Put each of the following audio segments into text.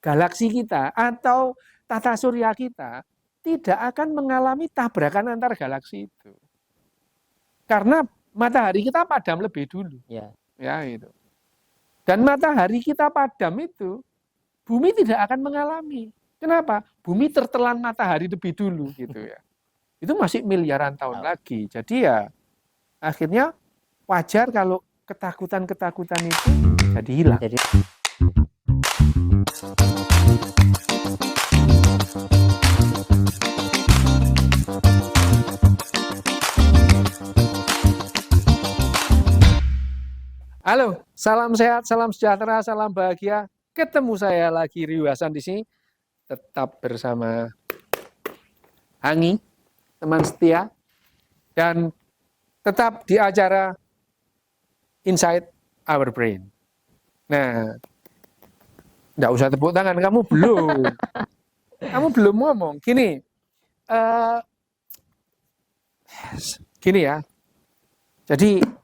galaksi kita atau tata surya kita tidak akan mengalami tabrakan antar galaksi itu. Karena matahari kita padam lebih dulu. Ya itu. Dan matahari kita padam itu, bumi tidak akan mengalami. Kenapa? Bumi tertelan matahari lebih dulu gitu ya. Itu masih miliaran tahun lagi. Jadi ya akhirnya wajar kalau ketakutan-ketakutan itu jadi hilang. Halo, salam sehat, salam sejahtera, salam bahagia. Ketemu saya lagi Rio Hasan di sini. Tetap bersama Hangi, teman setia, dan tetap di acara Inside Our Brain. Nah, nggak usah tepuk tangan, kamu belum ngomong. Gini ya. Jadi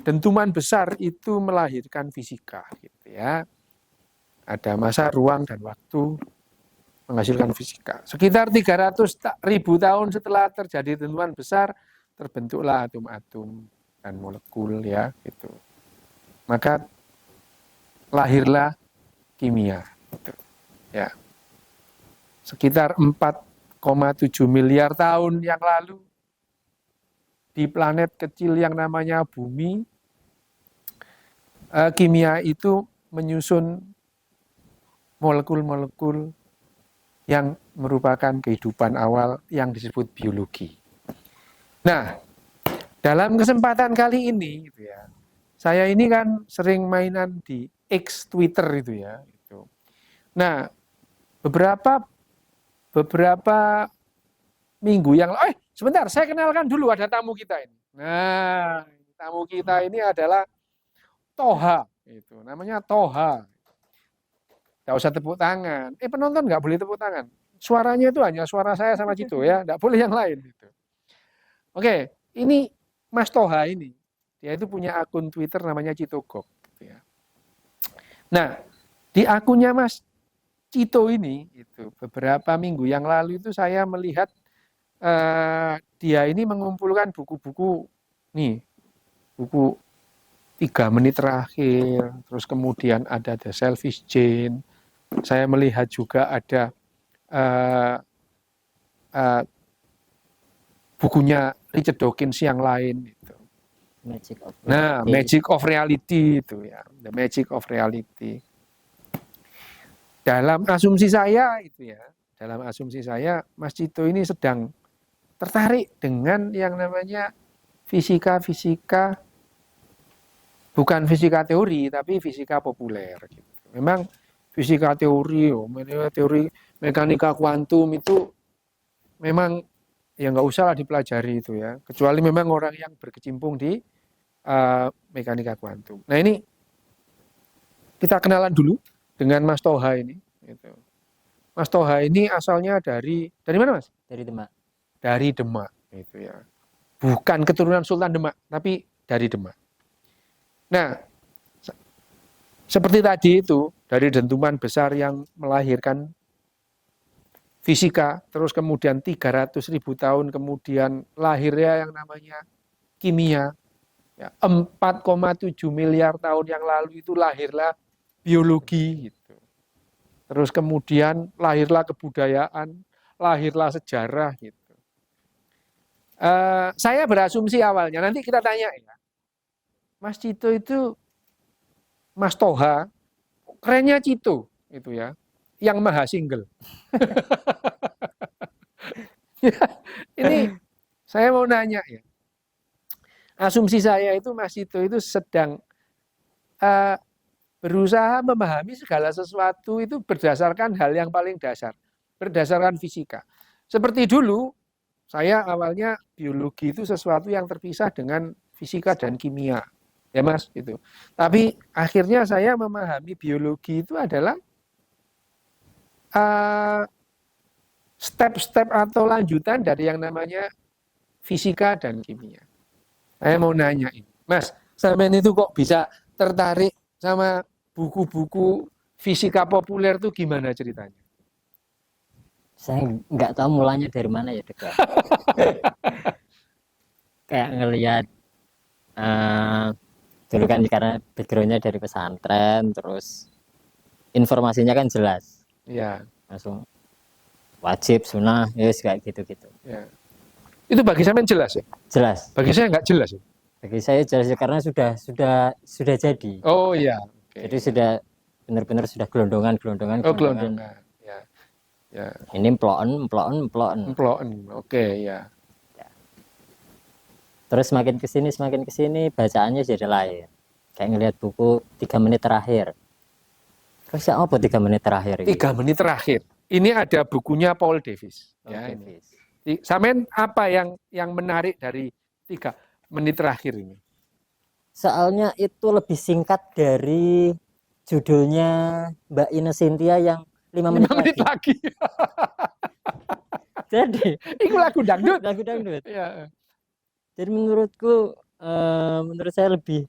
dentuman besar itu melahirkan fisika, gitu ya. Ada masa, ruang, dan waktu menghasilkan fisika. Sekitar 300.000 tahun setelah terjadi dentuman besar, terbentuklah atom-atom dan molekul, ya, gitu. Maka lahirlah kimia, gitu, ya. Sekitar 4,7 miliar tahun yang lalu, di planet kecil yang namanya Bumi, kimia itu menyusun molekul-molekul yang merupakan kehidupan awal yang disebut biologi. Nah, dalam kesempatan kali ini, gitu ya, saya ini kan sering mainan di X Twitter itu ya. Gitu. Nah, beberapa minggu yang lalu, sebentar, saya kenalkan dulu ada tamu kita ini. Nah, tamu kita ini adalah Toha, itu namanya Toha. Nggak usah tepuk tangan. Penonton nggak boleh tepuk tangan. Suaranya itu hanya suara saya sama Cito ya, nggak boleh yang lain. Gitu. Oke, ini Mas Toha ini, dia itu punya akun Twitter namanya Citogok. Gitu ya. Nah, di akunnya Mas Cito ini, itu beberapa minggu yang lalu itu saya melihat dia ini mengumpulkan buku-buku nih, buku 3 menit terakhir, terus kemudian ada The Selfish Gene. Saya melihat juga ada bukunya Richard Dawkins yang lain. Gitu. Magic of Reality itu ya, The Magic of Reality. Dalam asumsi saya itu ya, Mas Cito ini sedang tertarik dengan yang namanya fisika-fisika, bukan fisika teori, tapi fisika populer. Gitu. Memang fisika teori, teori mekanika kuantum itu memang ya nggak usah lah dipelajari itu ya, kecuali memang orang yang berkecimpung di mekanika kuantum. Nah ini kita kenalan dulu dengan Mas Toha ini. Gitu. Mas Toha ini asalnya dari mana Mas? Dari Demak. Dari Demak, itu ya. Bukan keturunan Sultan Demak, tapi dari Demak. Nah, seperti tadi itu, dari dentuman besar yang melahirkan fisika, terus kemudian 300.000 tahun kemudian lahirnya yang namanya kimia. Ya, 4,7 miliar tahun yang lalu itu lahirlah biologi. Gitu. Terus kemudian lahirlah kebudayaan, lahirlah sejarah. Gitu. Saya berasumsi awalnya, nanti kita tanya ya, Mas Cito itu, Mas Toha, kerennya Cito, itu ya, yang maha single. Ini saya mau nanya ya, asumsi saya itu Mas Cito itu sedang berusaha memahami segala sesuatu itu berdasarkan hal yang paling dasar, berdasarkan fisika. Seperti dulu, saya awalnya biologi itu sesuatu yang terpisah dengan fisika dan kimia, ya Mas, itu. Tapi akhirnya saya memahami biologi itu adalah step-step atau lanjutan dari yang namanya fisika dan kimia. Saya mau nanya ini, Mas, sampean itu kok bisa tertarik sama buku-buku fisika populer tuh gimana ceritanya? Saya nggak tahu mulanya dari mana ya, Dok, ya. Kayak ngelihat dulu kan karena backgroundnya dari pesantren, terus informasinya kan jelas, Ya, langsung wajib sunnah, yes, kayak gitu-gitu. ya. Itu bagi saya jelas ya. Jelas. Bagi saya nggak jelas ya. Bagi saya jelas ya, karena sudah jadi. Oh iya. Jadi sudah benar-benar sudah gelondongan. Oh gelondongan. Ya. Ya. Ini emploen. Oke, ya. Terus semakin kesini bacaannya jadi lain. Kayak ngelihat buku 3 menit terakhir. Terus ya apa 3 menit terakhir? 3 menit terakhir. Ini ada bukunya Paul Davis. Ya, ini. Samen apa yang menarik dari 3 menit terakhir ini? Soalnya itu lebih singkat dari judulnya Mbak Ine Cynthia yang 5 menit lagi. Jadi itu lagu dangdut. Ya. Jadi menurutku, menurut saya lebih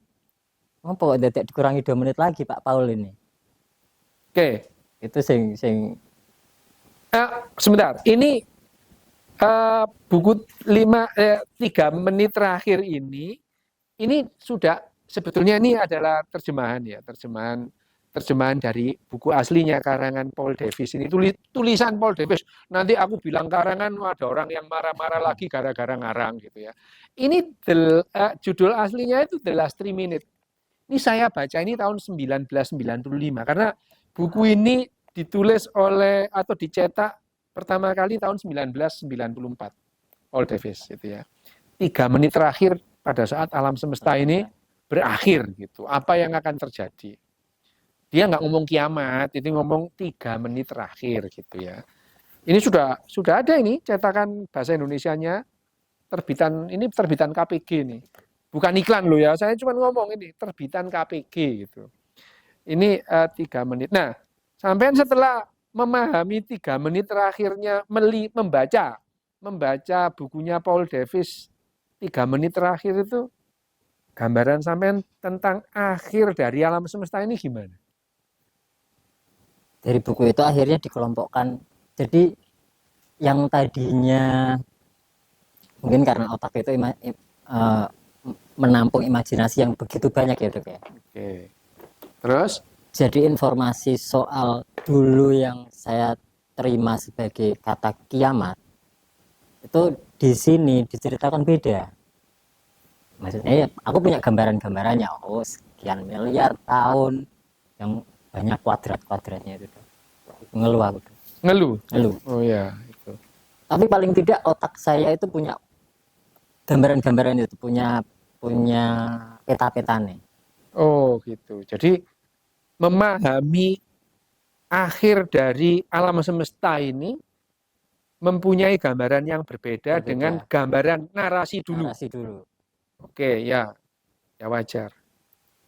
apa kok dikurangi 2 menit lagi Pak Paul ini. Oke. Itu sing sebentar. Ini buku 3 menit terakhir ini sudah sebetulnya ini adalah terjemahan dari buku aslinya karangan Paul Davis. Ini tulisan Paul Davis. Nanti aku bilang karangan, ada orang yang marah-marah lagi gara-gara ngarang gitu ya. Ini judul aslinya itu The Last 3 Minutes. Ini saya baca ini tahun 1995 karena buku ini ditulis oleh atau dicetak pertama kali tahun 1994 Paul Davis itu ya. 3 menit terakhir pada saat alam semesta ini berakhir gitu. Apa yang akan terjadi? Dia nggak ngomong kiamat, itu ngomong 3 menit terakhir gitu ya. Ini sudah ada ini cetakan bahasa Indonesianya, terbitan KPG nih. Bukan iklan loh ya, saya cuma ngomong ini terbitan KPG gitu. Ini 3 menit. Nah, sampai setelah memahami 3 menit terakhirnya membaca bukunya Paul Davis 3 menit terakhir itu, gambaran sampean tentang akhir dari alam semesta ini gimana? Dari buku itu akhirnya dikelompokkan. Jadi yang tadinya mungkin karena otak itu menampung imajinasi yang begitu banyak ya, Dok ya. Oke. Terus? Jadi informasi soal dulu yang saya terima sebagai kata kiamat itu di sini diceritakan beda. Maksudnya aku punya gambarannya, oh sekian miliar tahun yang banyak kuadratnya itu. Ngeluh aku. Ngeluh. Oh ya, itu. Tapi paling tidak otak saya itu punya gambaran-gambaran itu, punya peta-petanya. Oh, gitu. Jadi memahami akhir dari alam semesta ini mempunyai gambaran yang berbeda dengan gambaran narasi dulu. Oke, ya wajar.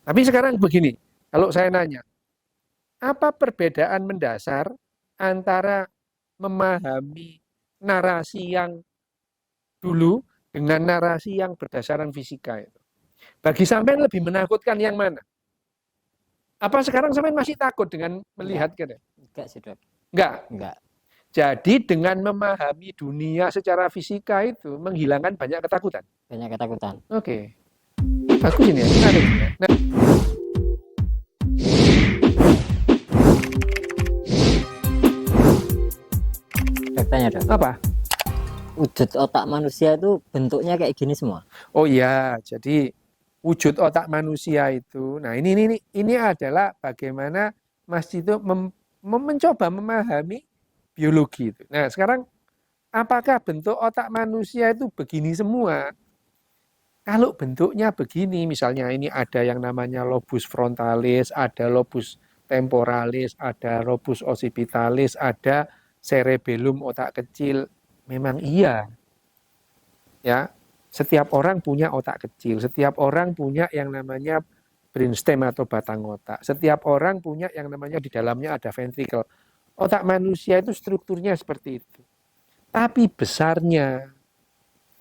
Tapi sekarang begini, kalau saya nanya, apa perbedaan mendasar antara memahami narasi yang dulu dengan narasi yang berdasarkan fisika itu? Bagi sampean lebih menakutkan yang mana? Apa sekarang sampean masih takut dengan melihat kan? Enggak sih, Dok. Enggak. Jadi dengan memahami dunia secara fisika itu menghilangkan banyak ketakutan. Oke. Bagus ini ya, menarik ya. Nah, faktanya, Dok. Apa? Wujud otak manusia itu bentuknya kayak gini semua. Oh iya, jadi wujud otak manusia itu. Nah, ini adalah bagaimana Mas Cito mencoba memahami biologi itu. Nah, sekarang apakah bentuk otak manusia itu begini semua? Kalau bentuknya begini, misalnya ini ada yang namanya lobus frontalis, ada lobus temporalis, ada lobus occipitalis, ada cerebellum otak kecil. Memang iya. Ya, setiap orang punya otak kecil, setiap orang punya yang namanya brainstem atau batang otak. Setiap orang punya yang namanya di dalamnya ada ventricle. Otak manusia itu strukturnya seperti itu. Tapi besarnya,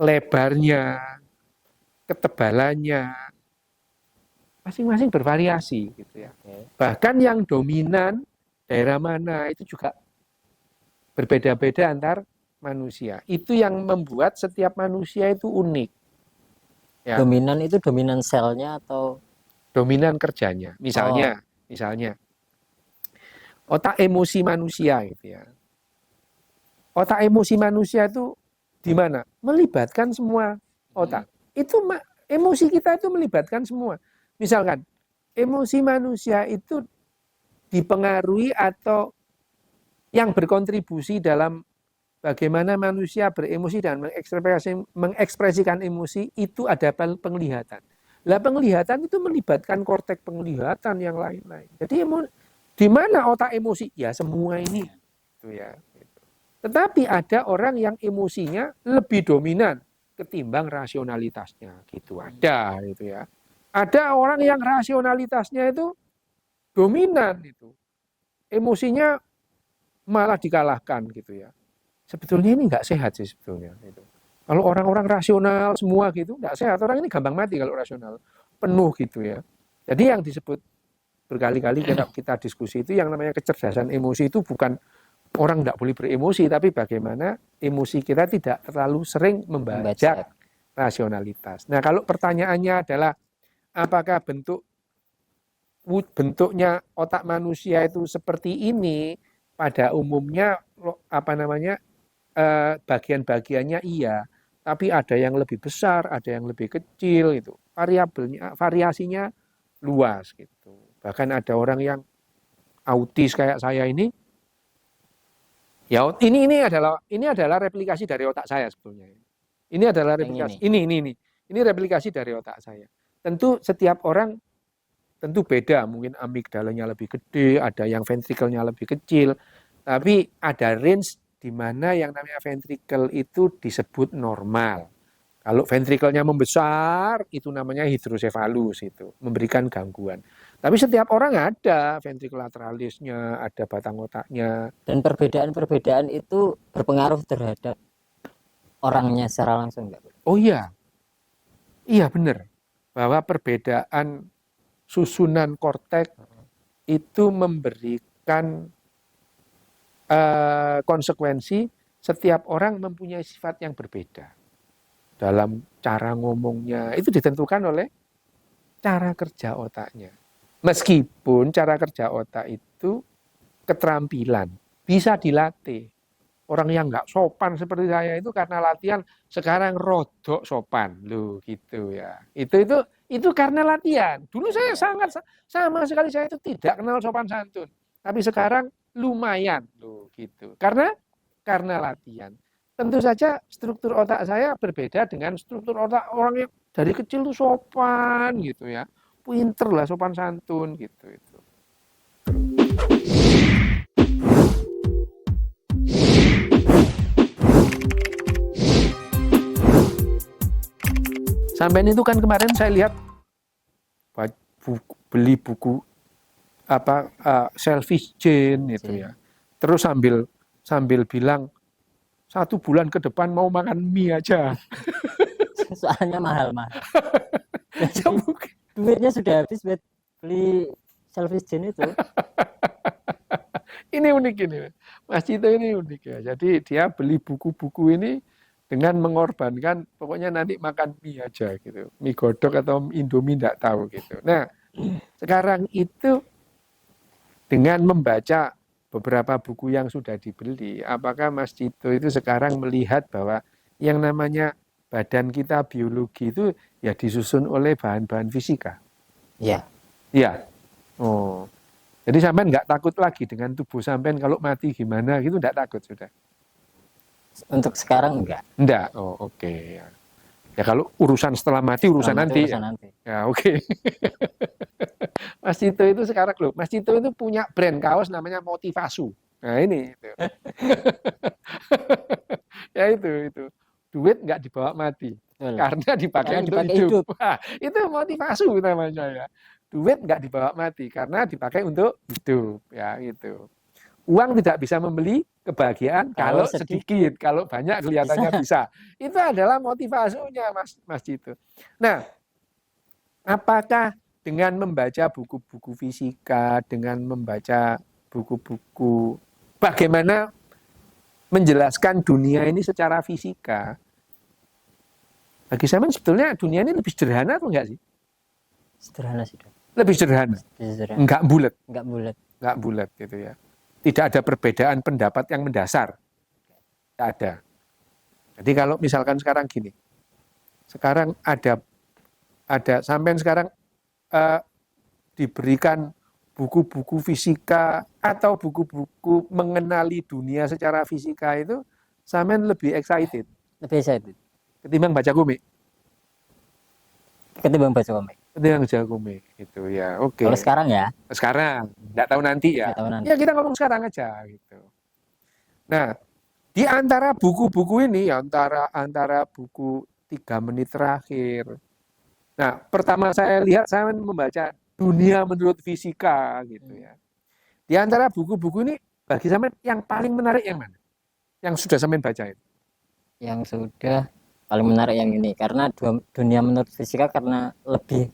lebarnya, ketebalannya masing-masing bervariasi gitu ya. Bahkan yang dominan daerah mana, itu juga berbeda-beda antar manusia. Itu yang membuat setiap manusia itu unik. Ya, Dominan itu dominan selnya atau dominan kerjanya. Misalnya otak emosi manusia gitu ya. Otak emosi manusia itu di mana? Melibatkan semua otak. Itu emosi kita itu melibatkan semua. Misalkan emosi manusia itu dipengaruhi atau yang berkontribusi dalam bagaimana manusia beremosi dan mengekspresikan emosi itu ada penglihatan. Lah penglihatan itu melibatkan korteks penglihatan yang lain-lain. Jadi di mana otak emosi? Ya semua ini. Itu ya. Tetapi ada orang yang emosinya lebih dominan ketimbang rasionalitasnya. Gitu ada itu ya. Ada orang yang rasionalitasnya itu dominan itu. Emosinya malah dikalahkan gitu ya. Sebetulnya ini nggak sehat sih sebetulnya. Gitu. Kalau orang-orang rasional semua gitu nggak sehat. Orang ini gampang mati kalau rasional penuh gitu ya. Jadi yang disebut berkali-kali kita diskusi itu yang namanya kecerdasan emosi itu bukan orang nggak boleh beremosi, tapi bagaimana emosi kita tidak terlalu sering membajak rasionalitas. Nah kalau pertanyaannya adalah apakah bentuknya otak manusia itu seperti ini? Pada umumnya bagian-bagiannya iya, tapi ada yang lebih besar, ada yang lebih kecil itu. Variasinya luas gitu. Bahkan ada orang yang autis kayak saya ini, ya ini adalah replikasi dari otak saya sebetulnya. Ini adalah replikasi. Ini replikasi dari otak saya. Tentu setiap orang tentu beda, mungkin amigdalanya lebih gede, ada yang ventrikelnya lebih kecil, tapi ada range di mana yang namanya ventrikel itu disebut normal. Kalau ventrikelnya membesar, itu namanya hidrosefalus, itu memberikan gangguan. Tapi setiap orang ada ventrikel lateralisnya, ada batang otaknya. Dan perbedaan-perbedaan itu berpengaruh terhadap orangnya secara langsung enggak? Oh iya, iya benar. Bahwa perbedaan susunan korteks itu memberikan konsekuensi. Setiap orang mempunyai sifat yang berbeda dalam cara ngomongnya. Itu ditentukan oleh cara kerja otaknya. Meskipun cara kerja otak itu keterampilan, bisa dilatih. Orang yang nggak sopan seperti saya itu karena latihan sekarang rodok sopan loh gitu ya. Itu karena latihan. Dulu saya sangat sama sekali saya itu tidak kenal sopan santun. Tapi sekarang lumayan loh gitu. Karena latihan. Tentu saja struktur otak saya berbeda dengan struktur otak orang yang dari kecil tuh sopan gitu ya. Pinter lah sopan santun gitu itu. Sampai itu kan kemarin saya lihat beli buku Selfish Gene itu ya. Terus sambil bilang 1 bulan ke depan mau makan mie aja. Soalnya mahal-mahal. Duitnya sudah habis buat beli Selfish Gene itu. Ini unik ini, Mas Cito ini unik ya. Jadi dia beli buku-buku ini dengan mengorbankan pokoknya nanti makan mie aja gitu. Mie godok atau Indomie enggak tahu gitu. Nah, sekarang itu dengan membaca beberapa buku yang sudah dibeli, apakah Mas Cito itu sekarang melihat bahwa yang namanya badan kita biologi itu ya disusun oleh bahan-bahan fisika? Iya. Iya. Oh. Jadi sampean nggak takut lagi dengan tubuh sampean kalau mati gimana gitu, nggak takut sudah? Untuk sekarang enggak. Enggak. Oh, oke. Ya. Ya kalau urusan setelah mati urusan nanti. Urusan nanti. Ya, oke. Mas Cito itu sekarang loh, Mas Cito itu punya brand kaos namanya Motivasu. Nah, ini itu. Ya itu. Duit nggak dibawa mati. Betul. Karena dipakai untuk hidup. Wah, itu Motivasu namanya ya. Duit nggak dibawa mati karena dipakai untuk hidup, ya gitu. Uang tidak bisa membeli kebahagiaan kalau sedikit, kalau banyak kelihatannya bisa. Itu adalah motivasinya Mas Cito. Nah, apakah dengan membaca buku-buku fisika, dengan membaca buku-buku bagaimana menjelaskan dunia ini secara fisika. Bagi saya sebetulnya dunia ini lebih sederhana atau enggak sih? Sederhana sih, Dok. Lebih sederhana. Sederhana. Enggak bulat. Enggak bulat gitu ya. Tidak ada perbedaan pendapat yang mendasar. Tidak ada. Jadi kalau misalkan sekarang gini, sekarang ada sampai sekarang diberikan buku-buku fisika atau buku-buku mengenali dunia secara fisika itu, sampai lebih excited ketimbang baca komik. Ketimbang baca komik Gitu ya. Oke. Kalau sekarang ya? Sekarang, enggak tahu nanti ya. Ya kita ngomong sekarang aja gitu. Nah, di antara buku-buku ini, antara buku 3 menit terakhir. Nah, pertama saya lihat, saya membaca Dunia Menurut Fisika gitu ya. Di antara buku-buku ini, bagi saya yang paling menarik yang mana? Yang sudah sampean baca itu? Yang sudah paling menarik yang ini, karena Dunia Menurut Fisika karena lebih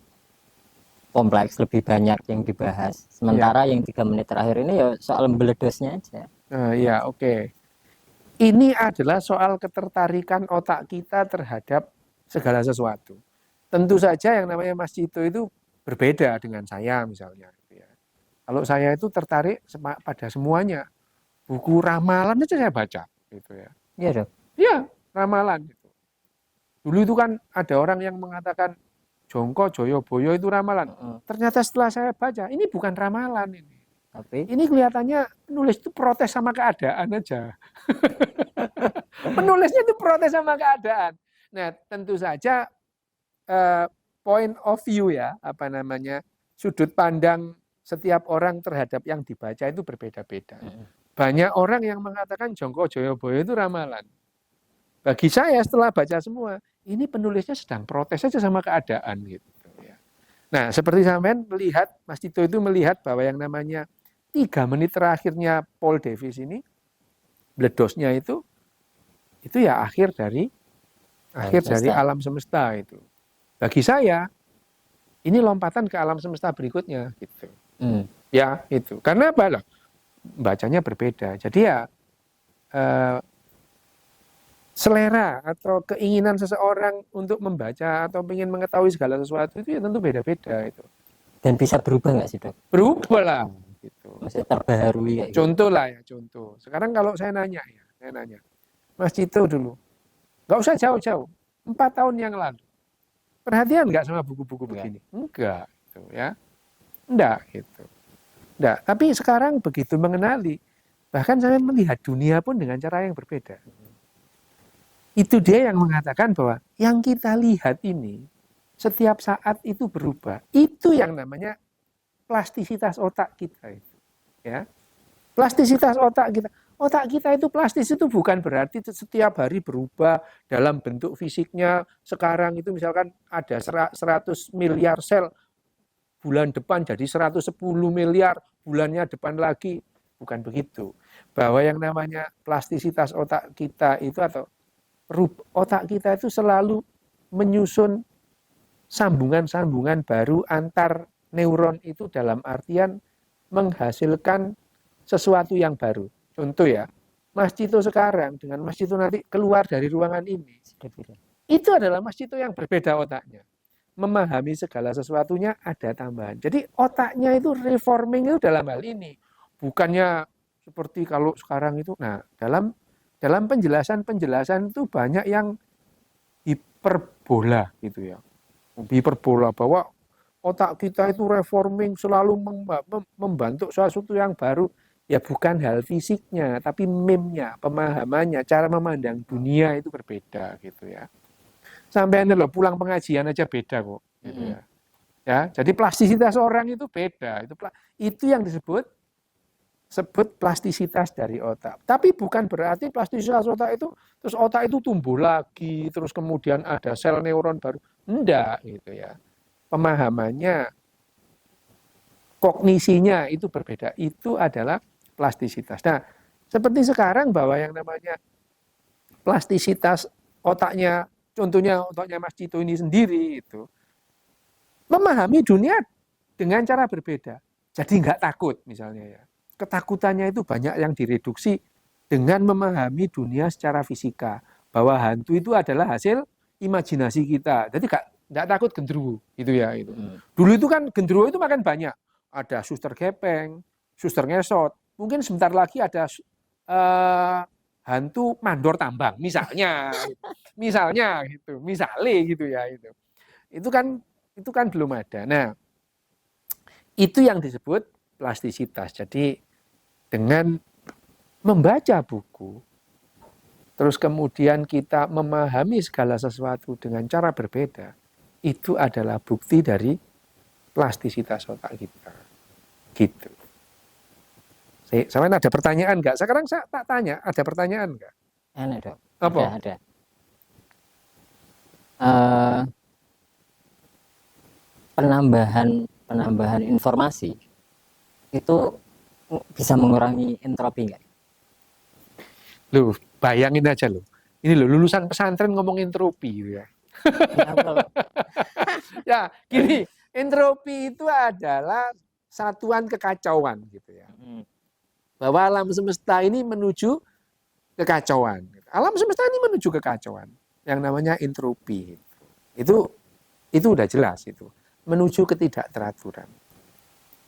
kompleks, lebih banyak yang dibahas. Sementara yang 3 menit terakhir ini ya soal meledosnya aja. Nah, ya oke. Ini adalah soal ketertarikan otak kita terhadap segala sesuatu. Tentu saja yang namanya Mas Cito itu berbeda dengan saya misalnya. Kalau saya itu tertarik pada semuanya. Buku ramalan aja saya baca. Gitu ya. Iya, Dok. Iya, ramalan. Gitu. Dulu itu kan ada orang yang mengatakan Jongko Joyoboyo itu ramalan. Ternyata setelah saya baca, ini bukan ramalan ini. Tapi ini kelihatannya penulis itu protes sama keadaan aja. Penulisnya itu protes sama keadaan. Nah, tentu saja point of view ya, sudut pandang setiap orang terhadap yang dibaca itu berbeda-beda. Banyak orang yang mengatakan Jongko Joyoboyo itu ramalan. Bagi saya setelah baca semua, ini penulisnya sedang protes saja sama keadaan gitu ya. Nah, seperti sampean melihat, Mas Tito itu melihat bahwa yang namanya 3 menit terakhirnya Paul Davies ini, meledosnya itu ya akhir dari alam semesta itu. Bagi saya, ini lompatan ke alam semesta berikutnya gitu. Ya, itu. Karena apa loh? Bacanya berbeda. Jadi ya selera atau keinginan seseorang untuk membaca atau ingin mengetahui segala sesuatu itu ya tentu beda-beda itu. Dan bisa berubah nggak sih, Dok? Berubah lah. Gitu. Masih terbaharui ya. Contoh lah ya, contoh. Sekarang kalau saya nanya, Mas Cito dulu, nggak usah jauh-jauh, 4 tahun yang lalu, perhatian nggak sama buku-buku begini? Enggak, gitu ya. Enggak, gitu. Enggak. Tapi sekarang begitu mengenali, bahkan saya melihat dunia pun dengan cara yang berbeda. Itu dia yang mengatakan bahwa yang kita lihat ini setiap saat itu berubah. Itu yang namanya plastisitas otak kita itu. Ya. Plastisitas otak kita. Otak kita itu plastis itu bukan berarti setiap hari berubah dalam bentuk fisiknya. Sekarang itu misalkan ada 100 miliar sel, bulan depan jadi 110 miliar, bulannya depan lagi. Bukan begitu. Bahwa yang namanya plastisitas otak kita itu atau otak kita itu selalu menyusun sambungan-sambungan baru antar neuron itu dalam artian menghasilkan sesuatu yang baru. Contoh ya, Mas Cito sekarang dengan Mas Cito nanti keluar dari ruangan ini, itu adalah Mas Cito yang berbeda otaknya. Memahami segala sesuatunya ada tambahan. Jadi otaknya itu reforming itu dalam hal ini. Bukannya seperti kalau sekarang itu, nah dalam penjelasan itu banyak yang hiperbola gitu ya. Hiperbola bahwa otak kita itu reforming selalu membentuk sesuatu yang baru. Ya bukan hal fisiknya, tapi meme-nya, pemahamannya, cara memandang dunia itu berbeda gitu ya. Sampai loh pulang pengajian aja beda kok gitu ya. Ya, jadi plastisitas orang itu beda. Itu yang disebut plastisitas dari otak. Tapi bukan berarti plastisitas otak itu terus otak itu tumbuh lagi, terus kemudian ada sel neuron baru. Enggak gitu ya. Pemahamannya, kognisinya itu berbeda. Itu adalah plastisitas. Nah, seperti sekarang bahwa yang namanya plastisitas otaknya, contohnya otaknya Mas Cito ini sendiri itu memahami dunia dengan cara berbeda. Jadi nggak takut misalnya ya. ketakutannya itu banyak yang direduksi dengan memahami dunia secara fisika, bahwa hantu itu adalah hasil imajinasi kita. Jadi nggak takut genderuwo gitu ya itu. Dulu itu kan genderuwo itu makan banyak. Ada suster gepeng, suster ngesot. Mungkin sebentar lagi ada hantu mandor tambang misalnya. Misalnya gitu ya itu. Itu kan belum ada. Nah, itu yang disebut plastisitas. Jadi dengan membaca buku, terus kemudian kita memahami segala sesuatu dengan cara berbeda, itu adalah bukti dari plastisitas otak kita. Gitu. Sama ada pertanyaan nggak? Sekarang saya tak tanya, ada pertanyaan nggak? Enak dok. Apa? Ada. Penambahan informasi itu bisa mengurangi entropi nggak? Loh, bayangin aja loh. Ini loh, lulusan pesantren ngomong entropi gitu ya. Ya, gini, entropi itu adalah satuan kekacauan gitu ya. Bahwa alam semesta ini menuju kekacauan. Alam semesta ini menuju kekacauan. Yang namanya entropi. Itu udah jelas itu. Menuju ketidakteraturan.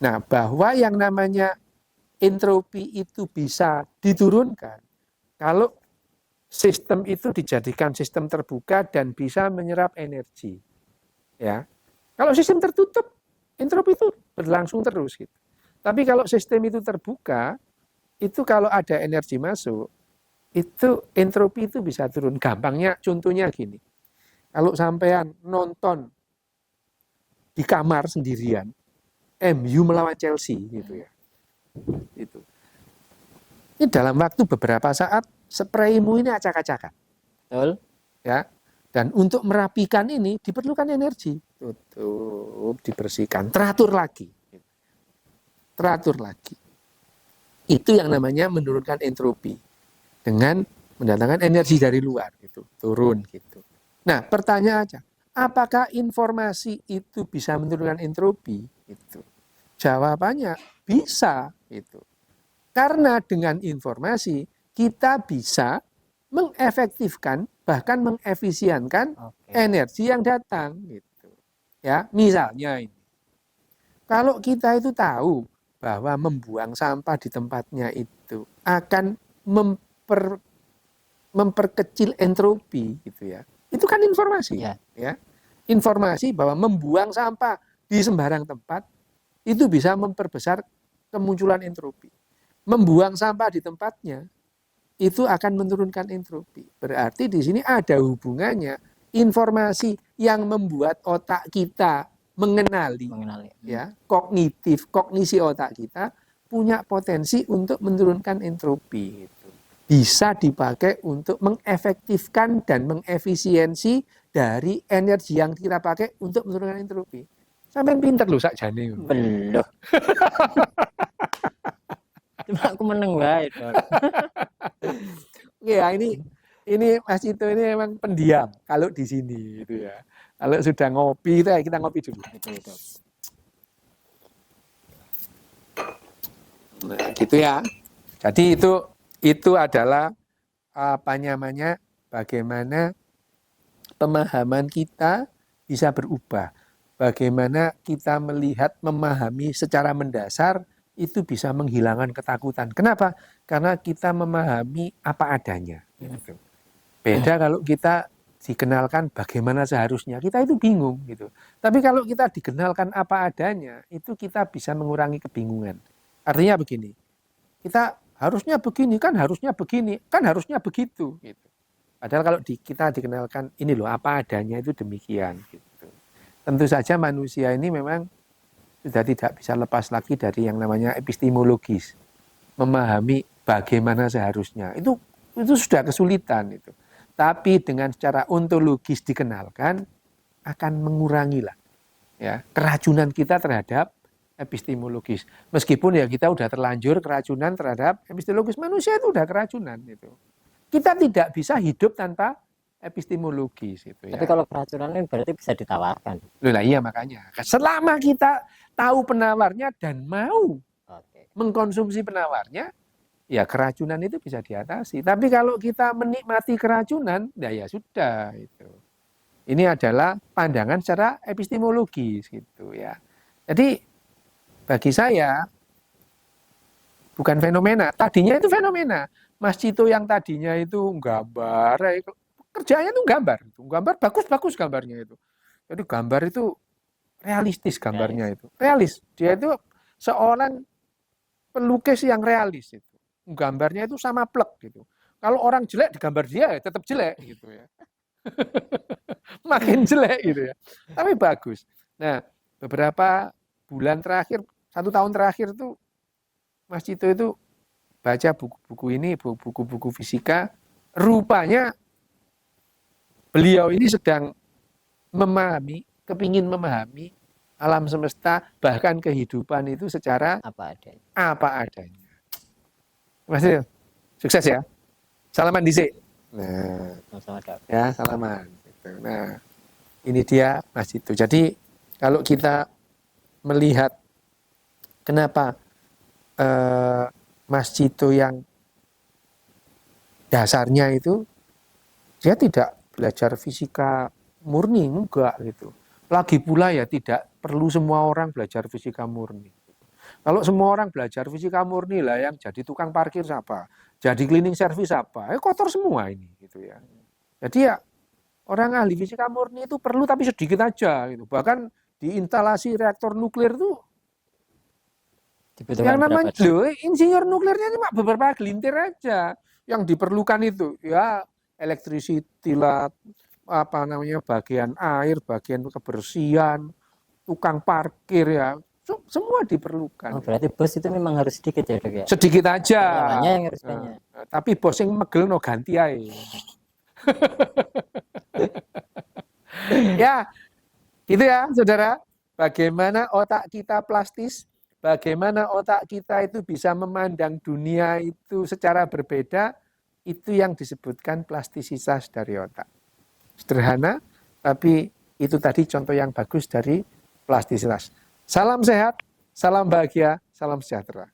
Nah, bahwa yang namanya entropi itu bisa diturunkan kalau sistem itu dijadikan sistem terbuka dan bisa menyerap energi. Ya. Kalau sistem tertutup, entropi itu berlangsung terus gitu. Tapi kalau sistem itu terbuka, itu kalau ada energi masuk, itu entropi itu bisa turun. Gampangnya contohnya gini. Kalau sampean nonton di kamar sendirian, MU melawan Chelsea gitu ya. Itu. Ini dalam waktu beberapa saat spraymu ini acak-acakan. Betul. Ya. Dan untuk merapikan ini diperlukan energi. Tutup, dibersihkan, teratur lagi. Teratur lagi. Itu yang namanya menurunkan entropi. Dengan mendatangkan energi dari luar gitu, turun gitu. Nah, pertanyaan aja, apakah informasi itu bisa menurunkan entropi? Itu. Jawabannya bisa itu. Karena dengan informasi kita bisa mengefektifkan bahkan mengefisienkan energi yang datang gitu. Ya, misalnya ini. Kalau kita itu tahu bahwa membuang sampah di tempatnya itu akan memperkecil entropi gitu ya. Itu kan informasi ya. Informasi bahwa membuang sampah di sembarang tempat itu bisa memperbesar kemunculan entropi. Membuang sampah di tempatnya itu akan menurunkan entropi. Berarti di sini ada hubungannya informasi yang membuat otak kita mengenali. Ya, kognisi otak kita punya potensi untuk menurunkan entropi. Bisa dipakai untuk mengefektifkan dan mengefisiensi dari energi yang kita pakai untuk menurunkan entropi. Sampai pinter loh sakjane. Belum. Cuma aku meneng wae, Dok. Ya, ini Mas Ito ini memang pendiam kalau di sini gitu ya. Kalau sudah ngopi kita ngopi dulu. Nah, gitu ya. Jadi itu adalah apa namanya, bagaimana pemahaman kita bisa berubah. Bagaimana kita melihat, memahami secara mendasar itu bisa menghilangkan ketakutan. Kenapa? Karena kita memahami apa adanya. Beda kalau kita dikenalkan bagaimana seharusnya, kita itu bingung gitu. Tapi kalau kita dikenalkan apa adanya, itu kita bisa mengurangi kebingungan. Artinya begini, kita harusnya begini, kan harusnya begini, kan harusnya begitu. Gitu. Padahal kalau kita dikenalkan ini loh apa adanya itu demikian. Gitu. Tentu saja manusia ini memang sudah tidak bisa lepas lagi dari yang namanya epistemologis, memahami bagaimana seharusnya. Itu sudah kesulitan itu. Tapi dengan secara ontologis dikenalkan akan mengurangi lah ya keracunan kita terhadap epistemologis. Meskipun ya kita udah terlanjur keracunan terhadap epistemologis, manusia itu udah keracunan itu. Kita tidak bisa hidup tanpa epistemologis itu ya. Tapi kalau keracunan ini berarti bisa ditawarkan. Loh lah iya makanya. Selama kita tahu penawarnya dan mau mengkonsumsi penawarnya, ya keracunan itu bisa diatasi. Tapi kalau kita menikmati keracunan, ya sudah itu. Ini adalah pandangan secara epistemologis gitu ya. Jadi bagi saya bukan fenomena. Tadinya itu fenomena. Mas Cito yang tadinya itu gambar, kerjanya itu gambar bagus-bagus gambarnya itu. Jadi gambar itu realistis gambarnya itu. Realis. Dia itu seorang pelukis yang realis itu. Gambarnya itu sama plek gitu. Kalau orang jelek digambar dia ya tetap jelek gitu ya. Makin jelek gitu ya. Tapi bagus. Nah, beberapa bulan terakhir, 1 tahun terakhir itu Mas Cito itu baca buku-buku ini, buku-buku fisika. Rupanya beliau ini sedang memahami, kepingin memahami alam semesta, bahkan kehidupan itu secara Apa adanya. apa adanya. Mas Cito, sukses ya. Salaman dhisik. Nah, Sama-sama, Dok. ya salaman. Nah, ini dia Mas Cito. Jadi kalau kita melihat kenapa Mas Cito yang dasarnya itu dia tidak belajar fisika murni, enggak gitu. Lagi pula ya tidak perlu semua orang belajar fisika murni. Kalau semua orang belajar fisika murni lah yang jadi tukang parkir siapa? Jadi cleaning service apa? Kotor semua ini gitu ya. Jadi ya orang ahli fisika murni itu perlu tapi sedikit aja gitu. Bahkan di instalasi reaktor nuklir itu Dibutuhkan yang namanya berapa, Dok? insinyur nuklirnya cuma beberapa gelintir aja. Yang diperlukan itu ya electricity lah, apa namanya bagian air, bagian kebersihan, tukang parkir ya, semua diperlukan. Oh, berarti bos itu memang harus sedikit ya, Dok ya? Sedikit aja. Karyawannya yang harus banyak. Tapi bos yang megel no ganti aja. Ya, gitu ya, saudara. Bagaimana otak kita plastis, bagaimana otak kita itu bisa memandang dunia itu secara berbeda, itu yang disebutkan plastisitas dari otak. Sederhana, tapi itu tadi contoh yang bagus dari plastisitas. Salam sehat, salam bahagia, salam sejahtera.